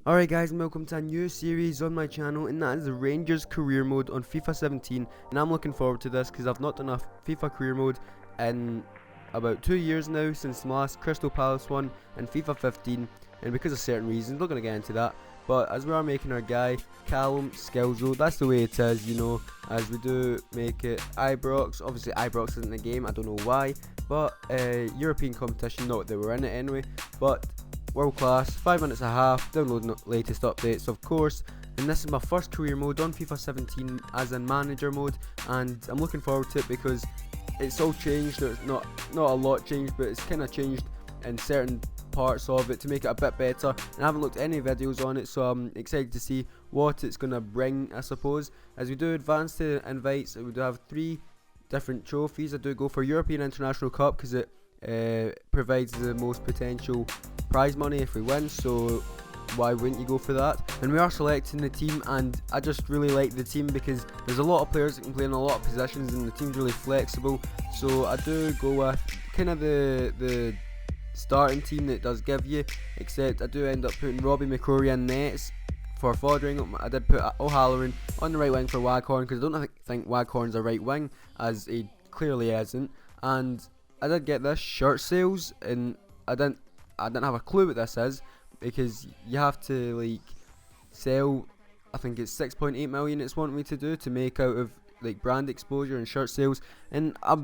Alright guys, and welcome to a new series on my channel, and that is the Rangers career mode on FIFA 17, and I'm looking forward to this because I've not done a FIFA career mode in about 2 years now, since the last Crystal Palace one and FIFA 15, and because of certain reasons, not going to get into that. But as we are making our guy Callum Skilzo, that's the way it is, you know, as we do make it Ibrox. Obviously Ibrox isn't in the game, I don't know why, but European competition, not that we're in it anyway, but world class, 5 minutes and a half, downloading the latest updates of course, and this is my first career mode on FIFA 17 as in manager mode, and I'm looking forward to it because it's all changed. There's not a lot changed, but it's kind of changed in certain parts of it to make it a bit better, and I haven't looked at any videos on it, so I'm excited to see what it's going to bring, I suppose. As we do advance to invites, we do have 3 different trophies. I do go for European International Cup because it provides the most potential prize money if we win, so why wouldn't you go for that? And we are selecting the team, and I just really like the team because there's a lot of players that can play in a lot of positions and the team's really flexible, so I do go with kind of the starting team that it does give you, except I do end up putting Robbie McCrory in nets for Fodring. I did put O'Halloran on the right wing for Waghorn because I don't think Waghorn's a right wing, as he clearly isn't, and I did get this shirt sales, and I didn't have a clue what this is because you have to like sell, I think it's 6.8 million it's wanting me to do to make out of like brand exposure and shirt sales, and I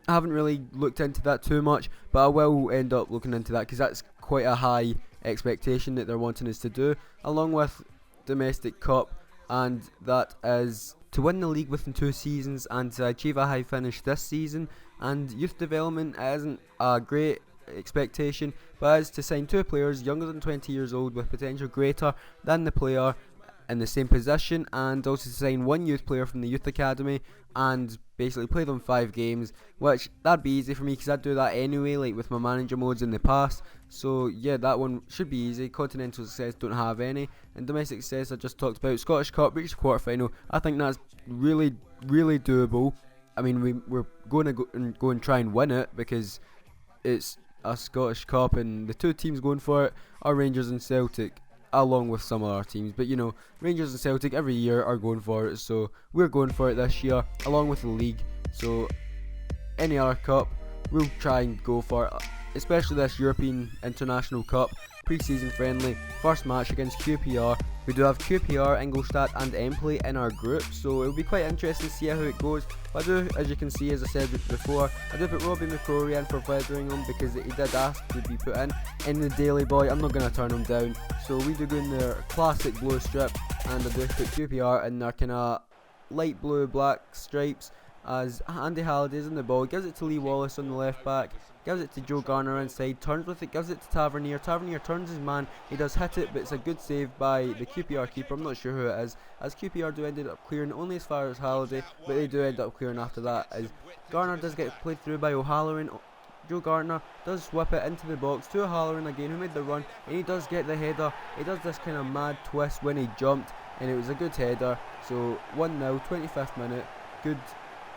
haven't really looked into that too much, but I will end up looking into that because that's quite a high expectation that they're wanting us to do, along with domestic cup, and that is to win the league within 2 seasons and to achieve a high finish this season. And youth development isn't a great expectation, but is to sign 2 players younger than 20 years old with potential greater than the player in the same position, and also to sign 1 youth player from the youth academy and basically play them 5 games, which that'd be easy for me because I'd do that anyway, like with my manager modes in the past. So yeah, that one should be easy. Continental success don't have any, and domestic success I just talked about. Scottish Cup reached the quarterfinal. I think that's really doable. I mean, we're going to go and try and win it because it's a Scottish Cup, and the 2 teams going for it are Rangers and Celtic, along with some other teams. But you know, Rangers and Celtic every year are going for it, so we're going for it this year, along with the league. So any other cup, we'll try and go for it, especially this European International Cup, pre-season friendly, first match against QPR. We do have QPR, Ingolstadt and Empoli in our group, so it'll be quite interesting to see how it goes. But I do, as you can see, as I said before, I do put Robbie McCrory in for Fetheringham because he did ask to be put in the Daily Boy. I'm not going to turn him down, so we do go in their classic blue strip, and I do put QPR in their kind of light blue black stripes, as Andy Halliday's in the ball, gives it to Lee Wallace on the left back, gives it to Joe Garner inside, turns with it, gives it to Tavernier. Tavernier turns his man, he does hit it, but it's a good save by the QPR keeper. I'm not sure who it is, as QPR do ended up clearing only as far as Halliday, but they do end up clearing after that, as Garner does get played through by O'Halloran. Joe Garner does whip it into the box to O'Halloran again, who made the run, and he does get the header. He does this kind of mad twist when he jumped, and it was a good header. So 1-0, 25th minute, good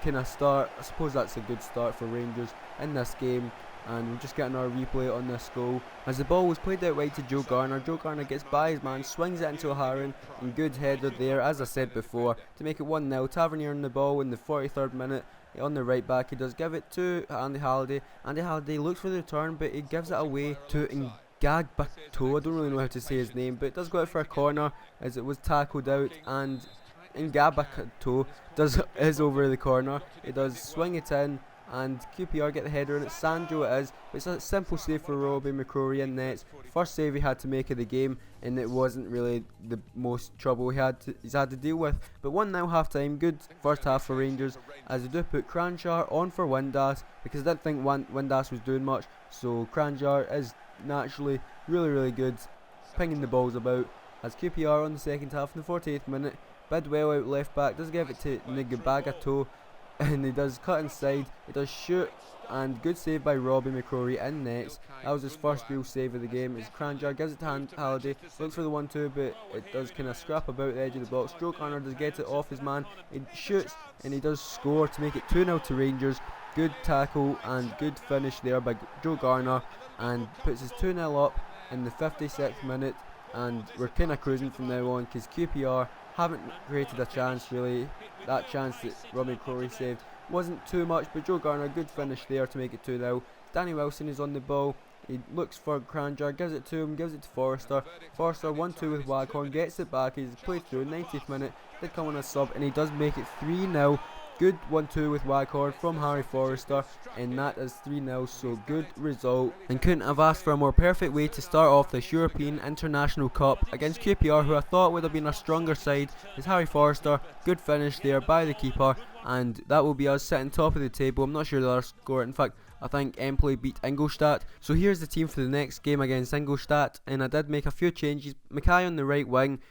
kind of start. I suppose that's a good start for Rangers in this game, and we're just getting our replay on this goal as the ball was played out wide to Joe Garner. Joe Garner gets by his man, swings it into O'Halloran, and good header there, as I said before, to make it 1-0. Tavernier on the ball in the 43rd minute on the right back. He does give it to Andy Halliday. Andy Halliday looks for the return, but he gives it away to Ngagbato. I don't really know how to say his name, but it does go out for a corner as it was tackled out, and Ngabakato is over the corner. He does swing it in, and QPR get the header, and it's Sandro it is. But it's a simple save for Robbie McCrory in nets. First save he had to make of the game, and it wasn't really the most trouble he's had to deal with. But 1-0 half time, good first half for Rangers, as they do put Cranchar on for Windass because I didn't think Windass was doing much. So Cranchar is naturally really good, pinging the balls about, as QPR on the second half in the 48th minute. Bidwell out left back does give it to Ngabagato, and he does cut inside, he does shoot, and good save by Robbie McCrory in nets. That was his first real save of the game. As Cranjar gives it to Halliday, looks for the 1-2, but it does kind of scrap about the edge of the box. Joe Garner does get it off his man, he shoots, and he does score to make it 2-0 to Rangers. Good tackle and good finish there by Joe Garner, and puts us 2-0 up in the 56th minute, and we're kind of cruising from now on because QPR haven't created a chance really. That chance that Robbie Crowley saved wasn't too much, but Joe Garner, good finish there to make it 2-0. Danny Wilson is on the ball. He looks for Cranjar, gives it to him, gives it to Forrester. Forrester 1-2 with Waghorn, gets it back. He's played through, 90th minute, did come on a sub, and he does make it 3-0. Good 1-2 with Waghorn from Harry Forrester, and that is 3-0, so good result. And couldn't have asked for a more perfect way to start off this European International Cup against QPR, who I thought would have been a stronger side. It's Harry Forrester, good finish there by the keeper, and that will be us sitting top of the table. I'm not sure the other score, in fact I think Empoli beat Ingolstadt. So here's the team for the next game against Ingolstadt, and I did make a few changes. Mackay on the right wing,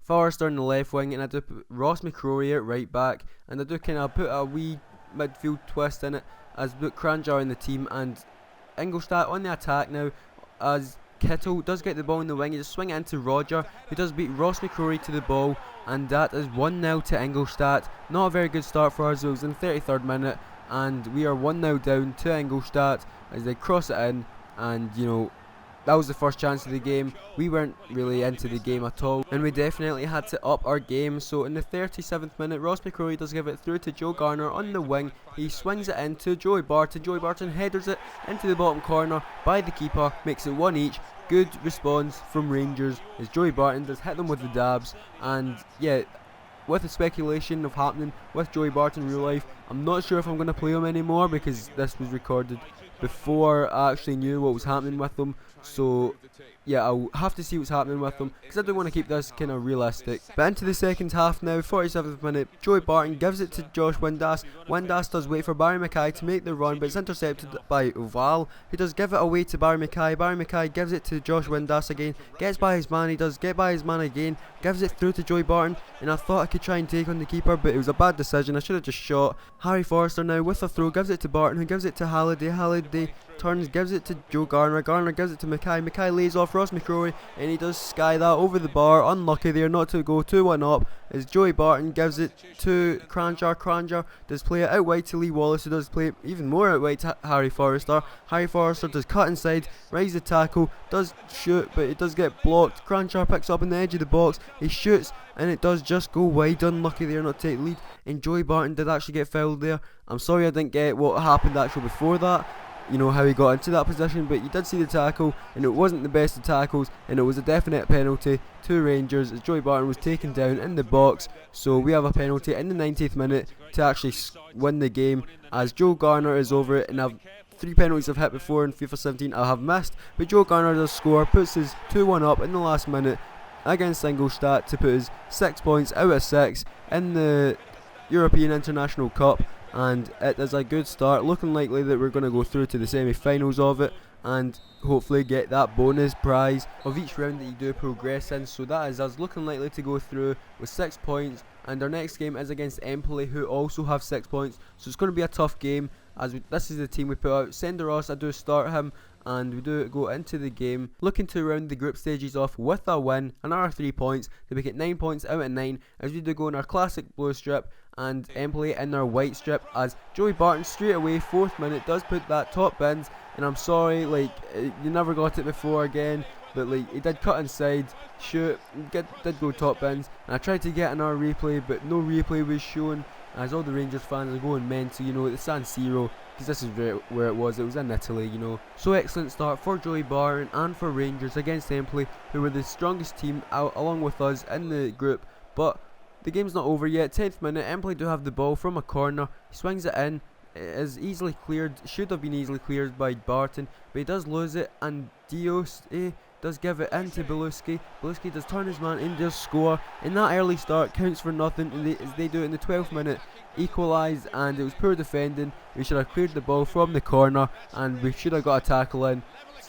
Forrester on the left wing, and I do put Ross McCrory at right back, and I do kind of put a wee midfield twist in it as put Cranjar in the team, and Ingolstadt on the attack now as Kittle does get the ball in the wing. He just swing it into Roger, who does beat Ross McCrory to the ball, and that is 1-0 to Ingolstadt. Not a very good start for us. It was in 33rd minute, and we are 1-0 down to Ingolstadt as they cross it in, and you know, that was the first chance of the game. We weren't really into the game at all, and we definitely had to up our game. So in the 37th minute, Ross McCrory does give it through to Joe Garner on the wing. He swings it into Joey Barton. Joey Barton headers it into the bottom corner by the keeper, makes it 1 each. Good response from Rangers as Joey Barton does hit them with the dabs, and yeah, with the speculation of happening with Joey Barton in real life, I'm not sure if I'm going to play him anymore because this was recorded before I actually knew what was happening with them. So yeah, I'll have to see what's happening with them because I do want to keep this kind of realistic. But into the second half now, 47th minute, Joey Barton gives it to Josh Windass. Windass does wait for Barry Mackay to make the run, but it's intercepted by Oval, who does give it away to Barry Mackay. Barry Mackay gives it to Josh Windass again, gets by his man, he does get by his man again, gives it through to Joey Barton, and I thought I could try and take on the keeper, but it was a bad decision. I should have just shot. Harry Forrester now with a throw, gives it to Barton, who gives it to Halliday. Halliday turns, gives it to Joe Garner. Garner gives it to Mackay. Mackay lays off Ross McCrory, and he does sky that over the bar. Unlucky there not to go 2-1 up as Joey Barton gives it to Cranjar. Cranjar does play it out wide to Lee Wallace, who does play it even more out wide to Harry Forrester. Harry Forrester does cut inside, raises the tackle, does shoot, but it does get blocked. Cranjar picks up on the edge of the box, he shoots, and it does just go wide. Unlucky there not to take the lead, and Joey Barton did actually get fouled there. I'm sorry I didn't get what happened actually before that, you know, how he got into that position, but you did see the tackle, and it wasn't the best of tackles, and it was a definite penalty to Rangers as Joey Barton was taken down in the box. So we have a penalty in the 90th minute to actually win the game, as Joe Garner is over it, and I've 3 penalties I've hit before in FIFA 17 I have missed, but Joe Garner does score, puts his 2-1 up in the last minute against Ingolstadt to put his 6 points out of 6 in the European International Cup, and it is a good start, looking likely that we're going to go through to the semi-finals of it and hopefully get that bonus prize of each round that you do progress in. So that is us looking likely to go through with 6 points, and our next game is against Empoli, who also have 6 points, so it's going to be a tough game as this is the team we put out. Senderos, I do start him, and we do go into the game looking to round the group stages off with a win, another 3 points to make it 9 points out of 9 as we do go in our classic blue strip and Empoli in their white strip, as Joey Barton straight away 4th minute does put that top bins, and I'm sorry, like, you never got it before again, but like, he did cut inside, shoot, did go top bins, and I tried to get another replay, but no replay was shown as all the Rangers fans are going mental, you know, at the San Siro, because this is where it was in Italy, you know. So excellent start for Joey Barton and for Rangers against Empoli, who were the strongest team out along with us in the group. But the game's not over yet. 10th minute, Empoli do have the ball from a corner, he swings it in, it is easily cleared, should have been easily cleared by Barton, but he does lose it, and Dios does give it into Beluski. Beluski does turn his man and does score, and that early start counts for nothing, and they do it in the 12th minute, equalise, and it was poor defending. We should have cleared the ball from the corner, and we should have got a tackle in.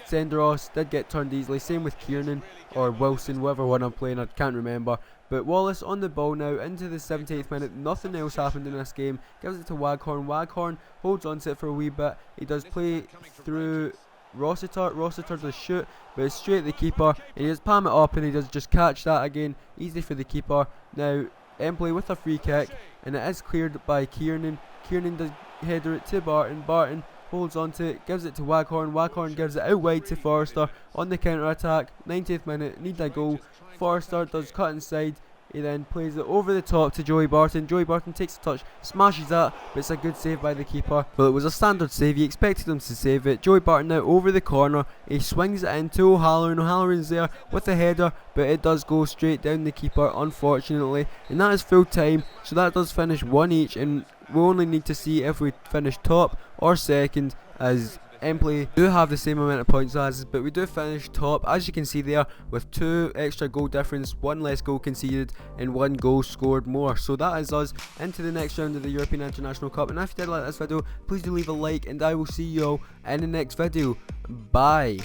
Senderos did get turned easily, same with Kiernan or Wilson, whatever one I'm playing, I can't remember. But Wallace on the ball now into the 78th minute, nothing else happened in this game, gives it to Waghorn. Waghorn holds on to it for a wee bit, he does play through Rossiter does shoot, but it's straight at the keeper, and he does palm it up, and he does just catch that again, easy for the keeper. Now Empoli with a free kick, and it is cleared by Kiernan. Kiernan does header it to Barton. Barton holds on to it, gives it to Waghorn. Waghorn gives it out wide to Forrester on the counter attack. 90th minute, need a goal. Forrester does cut inside. He then plays it over the top to Joey Barton. Joey Barton takes a touch, smashes that, but it's a good save by the keeper. Well, it was a standard save. You expected him to save it. Joey Barton now over the corner. He swings it into O'Halloran. O'Halloran's there with the header, but it does go straight down the keeper, unfortunately. And that is full time, so that does finish 1 each, and we only need to see if we finish top or second, as Empley do have the same amount of points as us, but we do finish top, as you can see there, with 2 extra goal difference, 1 less goal conceded and 1 goal scored more. So that is us into the next round of the European International Cup. And if you did like this video, please do leave a like, and I will see you all in the next video. Bye.